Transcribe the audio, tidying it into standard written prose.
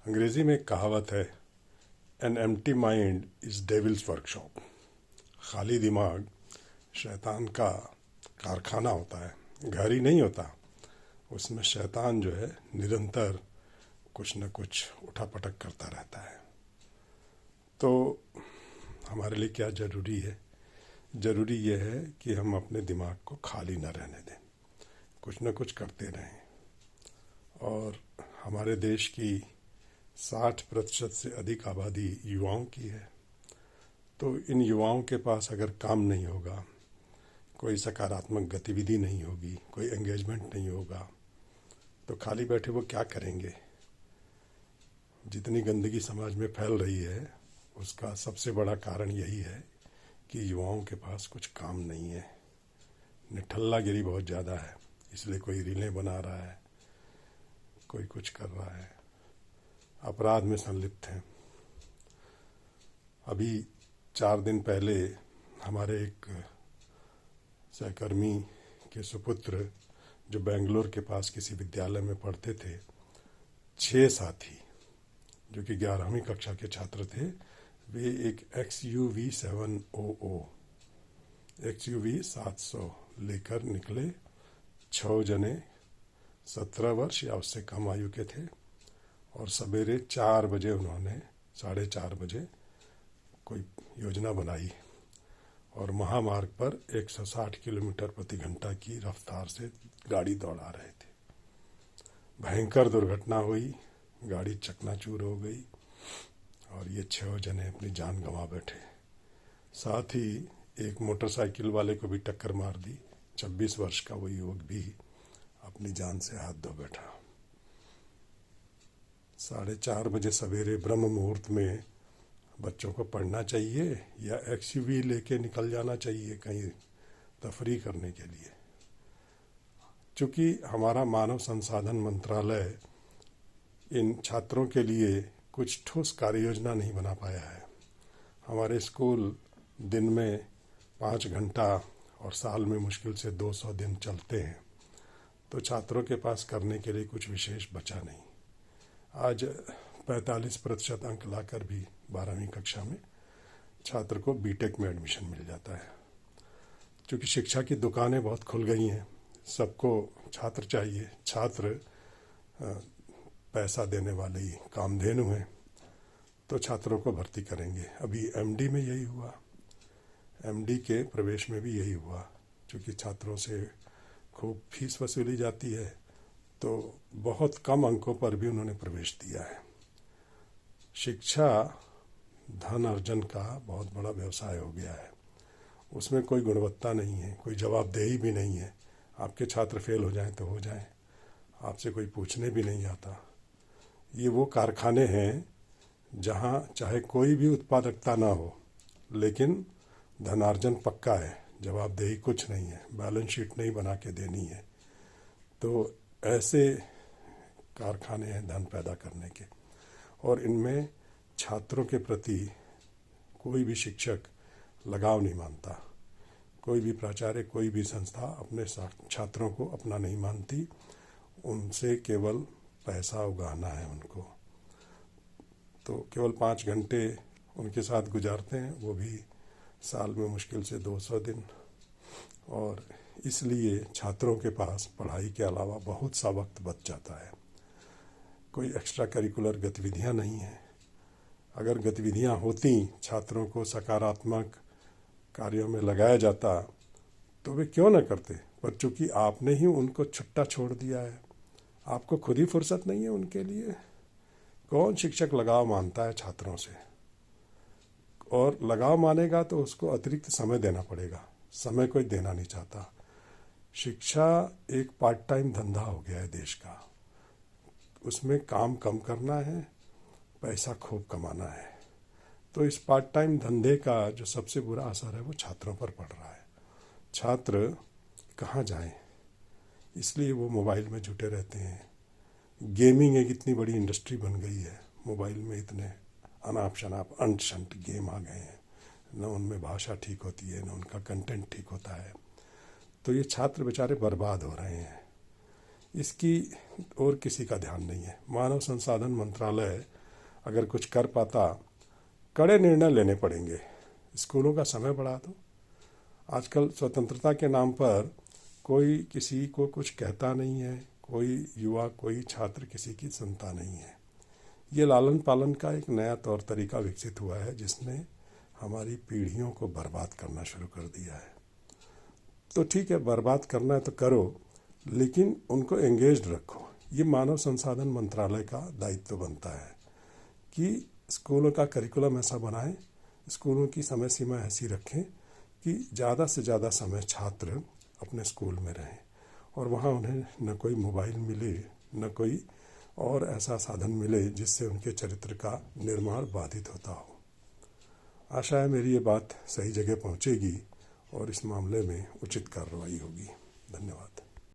अंग्रेजी में एक कहावत है, an empty mind is devils workshop. खाली दिमाग शैतान का कारखाना होता है, घर ही नहीं होता। उसमें शैतान जो है निरंतर कुछ न कुछ उठापटक करता रहता है। तो हमारे लिए क्या ज़रूरी है? ज़रूरी यह है कि हम अपने दिमाग को खाली न रहने दें, कुछ न कुछ करते रहें। और हमारे देश की 60% से अधिक आबादी युवाओं की है। तो इन युवाओं के पास अगर काम नहीं होगा, कोई सकारात्मक गतिविधि नहीं होगी, कोई एंगेजमेंट नहीं होगा, तो खाली बैठे वो क्या करेंगे? जितनी गंदगी समाज में फैल रही है उसका सबसे बड़ा कारण यही है कि युवाओं के पास कुछ काम नहीं है। निठल्लागिरी बहुत ज़्यादा है, इसलिए कोई रीलें बना रहा है, कोई कुछ कर रहा है, अपराध में संलिप्त हैं। अभी 4 दिन पहले हमारे एक सहकर्मी के सुपुत्र जो बेंगलोर के पास किसी विद्यालय में पढ़ते थे, 6 साथी जो कि 11वीं कक्षा के छात्र थे, वे एक XUV 700 लेकर निकले। 6 जने 17 वर्ष या उससे कम आयु के थे और सवेरे 4 बजे उन्होंने 4:30 बजे कोई योजना बनाई और महामार्ग पर 160 किलोमीटर प्रति घंटा की रफ्तार से गाड़ी दौड़ा रहे थे। भयंकर दुर्घटना हुई, गाड़ी चकनाचूर हो गई और ये 6 जने अपनी जान गंवा बैठे। साथ ही एक मोटरसाइकिल वाले को भी टक्कर मार दी। 26 वर्ष का वो युवक भी अपनी जान से हाथ धो बैठा। 4:30 बजे सवेरे ब्रह्म मुहूर्त में बच्चों को पढ़ना चाहिए या XUV लेके निकल जाना चाहिए कहीं तफरी करने के लिए? चूँकि हमारा मानव संसाधन मंत्रालय इन छात्रों के लिए कुछ ठोस कार्य योजना नहीं बना पाया है। हमारे स्कूल दिन में 5 घंटा और साल में मुश्किल से 200 दिन चलते हैं, तो छात्रों के पास करने के लिए कुछ विशेष बचा नहीं। आज 45% अंक लाकर भी 12वीं कक्षा में छात्र को बीटेक में एडमिशन मिल जाता है। क्योंकि शिक्षा की दुकानें बहुत खुल गई हैं, सबको छात्र चाहिए। छात्र पैसा देने वाले ही कामधेनु हैं, तो छात्रों को भर्ती करेंगे। अभी MD में यही हुआ, MD के प्रवेश में भी यही हुआ। क्योंकि छात्रों से खूब फीस वसूली जाती है, तो बहुत कम अंकों पर भी उन्होंने प्रवेश दिया है। शिक्षा धन अर्जन का बहुत बड़ा व्यवसाय हो गया है। उसमें कोई गुणवत्ता नहीं है, कोई जवाबदेही भी नहीं है। आपके छात्र फेल हो जाएं तो हो जाएं, आपसे कोई पूछने भी नहीं आता। ये वो कारखाने हैं जहां चाहे कोई भी उत्पादकता ना हो, लेकिन धनार्जन पक्का है, जवाबदेही कुछ नहीं है, बैलेंस शीट नहीं बना के देनी है। तो ऐसे कारखाने हैं धन पैदा करने के, और इनमें छात्रों के प्रति कोई भी शिक्षक लगाव नहीं मानता। कोई भी प्राचार्य, कोई भी संस्था अपने छात्रों को अपना नहीं मानती। उनसे केवल पैसा उगाना है उनको। तो केवल 5 घंटे उनके साथ गुजारते हैं, वो भी साल में मुश्किल से 200 दिन। और इसलिए छात्रों के पास पढ़ाई के अलावा बहुत सा वक्त बच जाता है। कोई एक्स्ट्रा करिकुलर गतिविधियां नहीं हैं। अगर गतिविधियां होती, छात्रों को सकारात्मक कार्यों में लगाया जाता, तो वे क्यों न करते। पर चूंकि आपने ही उनको छुट्टा छोड़ दिया है, आपको खुद ही फुर्सत नहीं है उनके लिए। कौन शिक्षक लगाव मानता है छात्रों से? और लगाव मानेगा तो उसको अतिरिक्त समय देना पड़ेगा। समय कोई देना नहीं चाहता। शिक्षा एक पार्ट टाइम धंधा हो गया है देश का। उसमें काम कम करना है, पैसा खूब कमाना है। तो इस पार्ट टाइम धंधे का जो सबसे बुरा असर है वो छात्रों पर पड़ रहा है। छात्र कहाँ जाएं? इसलिए वो मोबाइल में जुटे रहते हैं। गेमिंग एक इतनी बड़ी इंडस्ट्री बन गई है। मोबाइल में इतने अनाप शनाप अंट शंट गेम आ गए हैं, न उनमें भाषा ठीक होती है, न उनका कंटेंट ठीक होता है। तो ये छात्र बेचारे बर्बाद हो रहे हैं। इसकी और किसी का ध्यान नहीं है। मानव संसाधन मंत्रालय अगर कुछ कर पाता, कड़े निर्णय लेने पड़ेंगे। स्कूलों का समय बढ़ा दो। आजकल स्वतंत्रता के नाम पर कोई किसी को कुछ कहता नहीं है, कोई युवा कोई छात्र किसी की सुनता नहीं है। ये लालन पालन का एक नया तौर तरीका विकसित हुआ है जिसने हमारी पीढ़ियों को बर्बाद करना शुरू कर दिया है। तो ठीक है, बर्बाद करना है तो करो, लेकिन उनको एंगेज्ड रखो। ये मानव संसाधन मंत्रालय का दायित्व बनता है कि स्कूलों का करिकुलम ऐसा बनाएं, स्कूलों की समय सीमा ऐसी रखें कि ज़्यादा से ज़्यादा समय छात्र अपने स्कूल में रहें और वहाँ उन्हें न कोई मोबाइल मिले, न कोई और ऐसा साधन मिले जिससे उनके चरित्र का निर्माण बाधित होता हो। आशा है मेरी ये बात सही जगह पहुँचेगी और इस मामले में उचित कार्रवाई होगी। धन्यवाद।